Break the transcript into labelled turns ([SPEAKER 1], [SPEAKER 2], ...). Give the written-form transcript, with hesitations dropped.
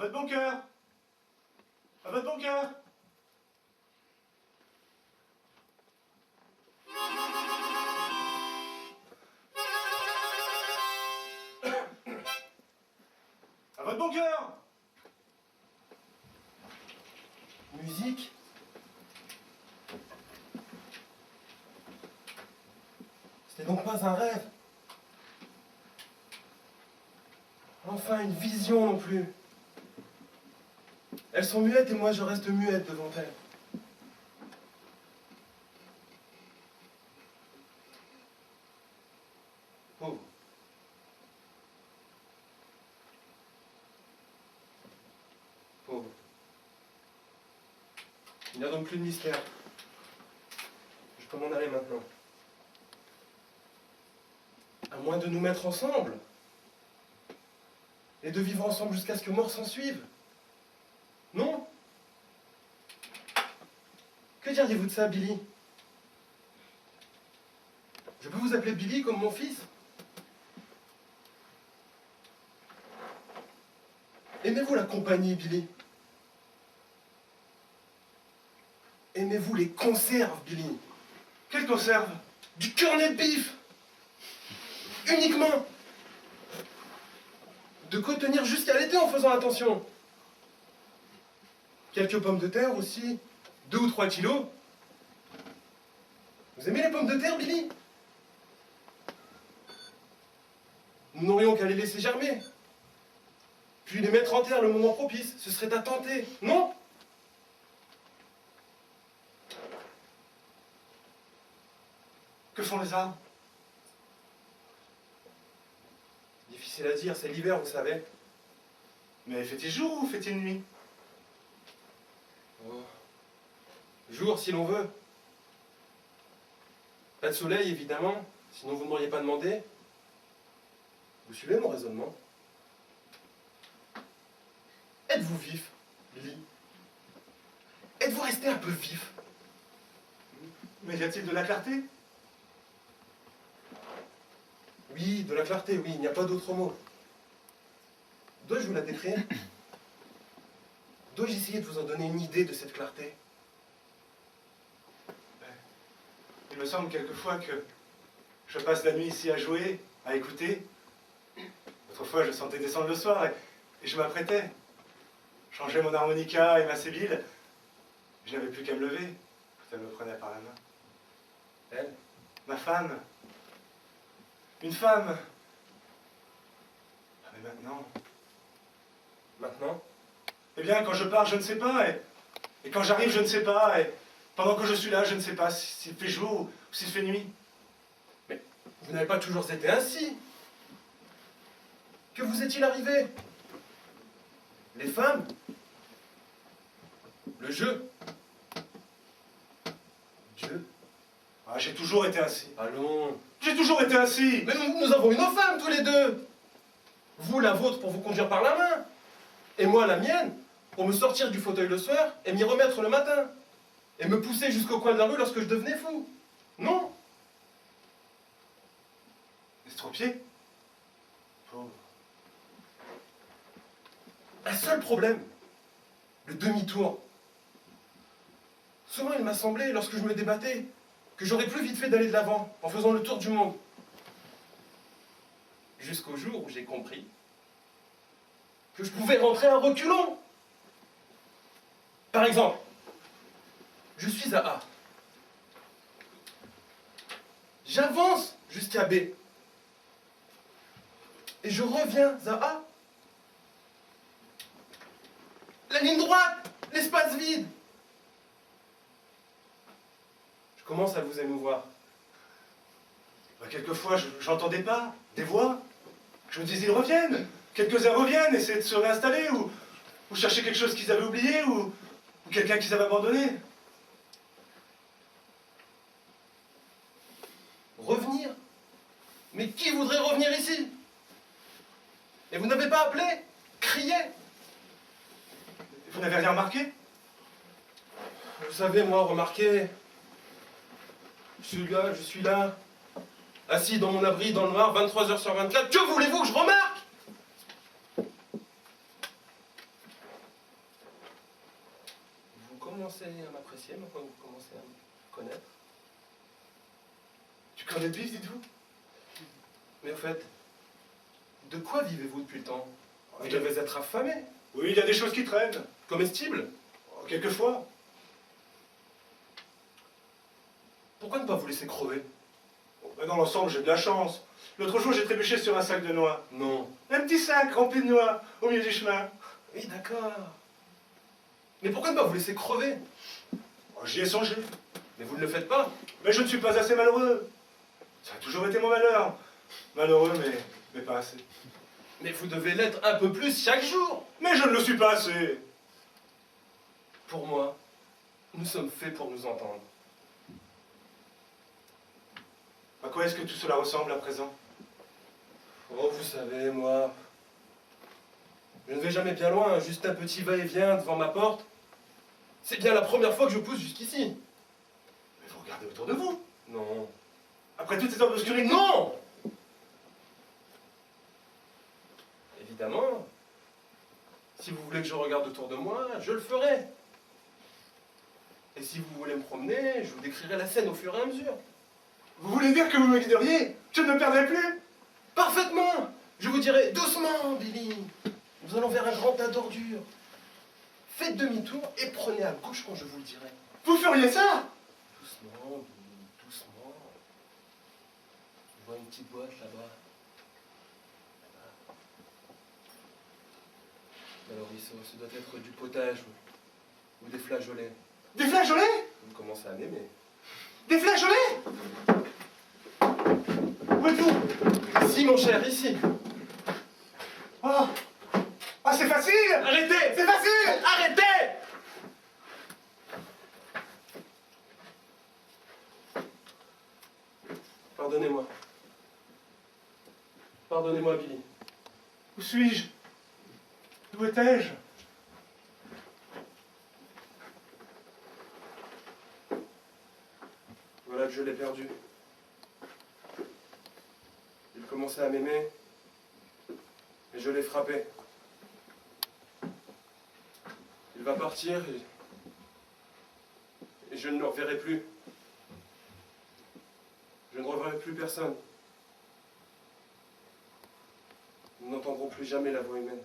[SPEAKER 1] votre bon cœur. À votre bon cœur. À votre bon cœur.
[SPEAKER 2] Musique. C'était donc pas un rêve. Enfin, une vision non plus. Elles sont muettes et moi je reste muette devant elles. Pauvre. Pauvre. Il n'y a donc plus de mystère. Je peux m'en aller maintenant. À moins de nous mettre ensemble. Et de vivre ensemble jusqu'à ce que mort s'en suive. Non? Que diriez-vous de ça, Billy? Je peux vous appeler Billy comme mon fils? Aimez-vous la compagnie, Billy? Aimez-vous les conserves, Billy?
[SPEAKER 1] Quelle conserve?
[SPEAKER 2] Du cornet de bif! Uniquement! De quoi tenir jusqu'à l'été en faisant attention. Quelques pommes de terre aussi. 2 ou 3 kilos. Vous aimez les pommes de terre, Billy? Nous n'aurions qu'à les laisser germer. Puis les mettre en terre le moment propice. Ce serait à tenter, non?
[SPEAKER 1] Que font les arbres?
[SPEAKER 2] Difficile à dire, c'est l'hiver, vous savez.
[SPEAKER 1] Mais fait-il jour ou fait-il nuit?
[SPEAKER 2] Oh. Jour, si l'on veut. Pas de soleil, évidemment, sinon vous ne m'auriez pas demandé. Vous suivez mon raisonnement? Êtes-vous vif, Billy? Êtes-vous resté un peu vif?
[SPEAKER 1] Mais y a-t-il de la clarté?
[SPEAKER 2] Oui, de la clarté, oui, il n'y a pas d'autre mot. Dois-je vous la décrire? Dois-je essayer de vous en donner une idée de cette clarté?
[SPEAKER 1] Il me semble quelquefois que je passe la nuit ici à jouer, à écouter. Autrefois, je sentais descendre le soir et je m'apprêtais. Changeais mon harmonica et ma sébile. Je n'avais plus qu'à me lever quand elle me prenait par la main.
[SPEAKER 2] Elle?
[SPEAKER 1] Ma femme. Une femme. Ah, mais maintenant...
[SPEAKER 2] Maintenant?
[SPEAKER 1] Eh bien, quand je pars, je ne sais pas. Et quand j'arrive, je ne sais pas. Et pendant que je suis là, je ne sais pas s'il fait jour ou s'il fait nuit.
[SPEAKER 2] Mais vous n'avez pas toujours été ainsi. Que vous est-il arrivé? Les femmes? Le jeu? Dieu?
[SPEAKER 1] Ah, j'ai toujours été ainsi.
[SPEAKER 2] Allons.
[SPEAKER 1] J'ai toujours été ainsi.
[SPEAKER 2] Mais nous avons une femme tous les deux. Vous, la vôtre, pour vous conduire par la main. Et moi, la mienne, pour me sortir du fauteuil le soir et m'y remettre le matin. Et me pousser jusqu'au coin de la rue lorsque je devenais fou. Non?
[SPEAKER 1] Estropié? Pauvre.
[SPEAKER 2] Un seul problème. Le demi-tour. Souvent, il m'a semblé, lorsque je me débattais, que j'aurais plus vite fait d'aller de l'avant, en faisant le tour du monde. Jusqu'au jour où j'ai compris que je pouvais rentrer à reculons. Par exemple, je suis à A. J'avance jusqu'à B. Et je reviens à A. La ligne droite, l'espace vide. Je commence à vous émouvoir.
[SPEAKER 1] Bah, quelquefois, j'entendais pas des voix. Je me disais, ils reviennent. Quelques-uns reviennent, essayer de se réinstaller ou chercher quelque chose qu'ils avaient oublié ou quelqu'un qu'ils avaient abandonné.
[SPEAKER 2] Revenir? Mais qui voudrait revenir ici? Et vous n'avez pas appelé? Crié?
[SPEAKER 1] Vous n'avez rien remarqué?
[SPEAKER 2] Vous savez, moi, remarquez, je suis là, assis dans mon abri, dans le noir, 23 heures sur 24. Que voulez-vous que je remarque? commencez à m'apprécier, maintenant que vous commencez à me connaître.
[SPEAKER 1] Tu connais le bif, dites-vous?
[SPEAKER 2] Mais au fait, de quoi vivez-vous depuis le temps? Vous devez être affamé.
[SPEAKER 1] Oui, il y a des choses qui traînent.
[SPEAKER 2] Comestible.
[SPEAKER 1] Oh, quelquefois.
[SPEAKER 2] Pourquoi ne pas vous laisser crever?
[SPEAKER 1] Bon, ben, dans l'ensemble, j'ai de la chance. L'autre jour, j'ai trébuché sur un sac de noix.
[SPEAKER 2] Non.
[SPEAKER 1] Un petit sac rempli de noix, au milieu du chemin.
[SPEAKER 2] Oui, d'accord. Mais pourquoi ne pas vous laisser crever?
[SPEAKER 1] Oh, j'y ai songé.
[SPEAKER 2] Mais vous ne le faites pas.
[SPEAKER 1] Mais je ne suis pas assez malheureux. Ça a toujours été mon malheur. Malheureux, mais pas assez.
[SPEAKER 2] Mais vous devez l'être un peu plus chaque jour.
[SPEAKER 1] Mais je ne le suis pas assez.
[SPEAKER 2] Pour moi, nous sommes faits pour nous entendre.
[SPEAKER 1] À quoi est-ce que tout cela ressemble à présent?
[SPEAKER 2] Oh, vous savez, moi... Je ne vais jamais bien loin, juste un petit va-et-vient devant ma porte. C'est bien la première fois que je pousse jusqu'ici.
[SPEAKER 1] Mais vous regardez autour de vous.
[SPEAKER 2] Non.
[SPEAKER 1] Après toutes ces heures d'obscurité.
[SPEAKER 2] Non! Évidemment. Si vous voulez que je regarde autour de moi, je le ferai. Et si vous voulez me promener, je vous décrirai la scène au fur et à mesure.
[SPEAKER 1] Vous voulez dire que vous me guideriez? Je ne me perdrai plus?
[SPEAKER 2] Parfaitement! Je vous dirai doucement, Billy. Nous allons vers un grand tas d'ordures. Faites demi-tour et prenez à gauche quand je vous le dirai.
[SPEAKER 1] Vous feriez ça?
[SPEAKER 2] Doucement, Billy, doucement. Je vois une petite boîte là-bas. Alors oui, ça doit être du potage ou des flageolets.
[SPEAKER 1] Des flageolets?
[SPEAKER 2] Vous commencez à m'aimer.
[SPEAKER 1] Des flageolets? Où êtes-vous?
[SPEAKER 2] Ici, mon cher, ici.
[SPEAKER 1] Oh! Ah, c'est facile!
[SPEAKER 2] Arrêtez!
[SPEAKER 1] C'est facile!
[SPEAKER 2] Arrêtez! Pardonnez-moi. Pardonnez-moi, Billy.
[SPEAKER 1] Où suis-je? Où étais-je?
[SPEAKER 2] Voilà que je l'ai perdu. Il commençait à m'aimer, et je l'ai frappé. Il va partir et je ne le reverrai plus. Je ne reverrai plus personne. Nous n'entendrons plus jamais la voix humaine.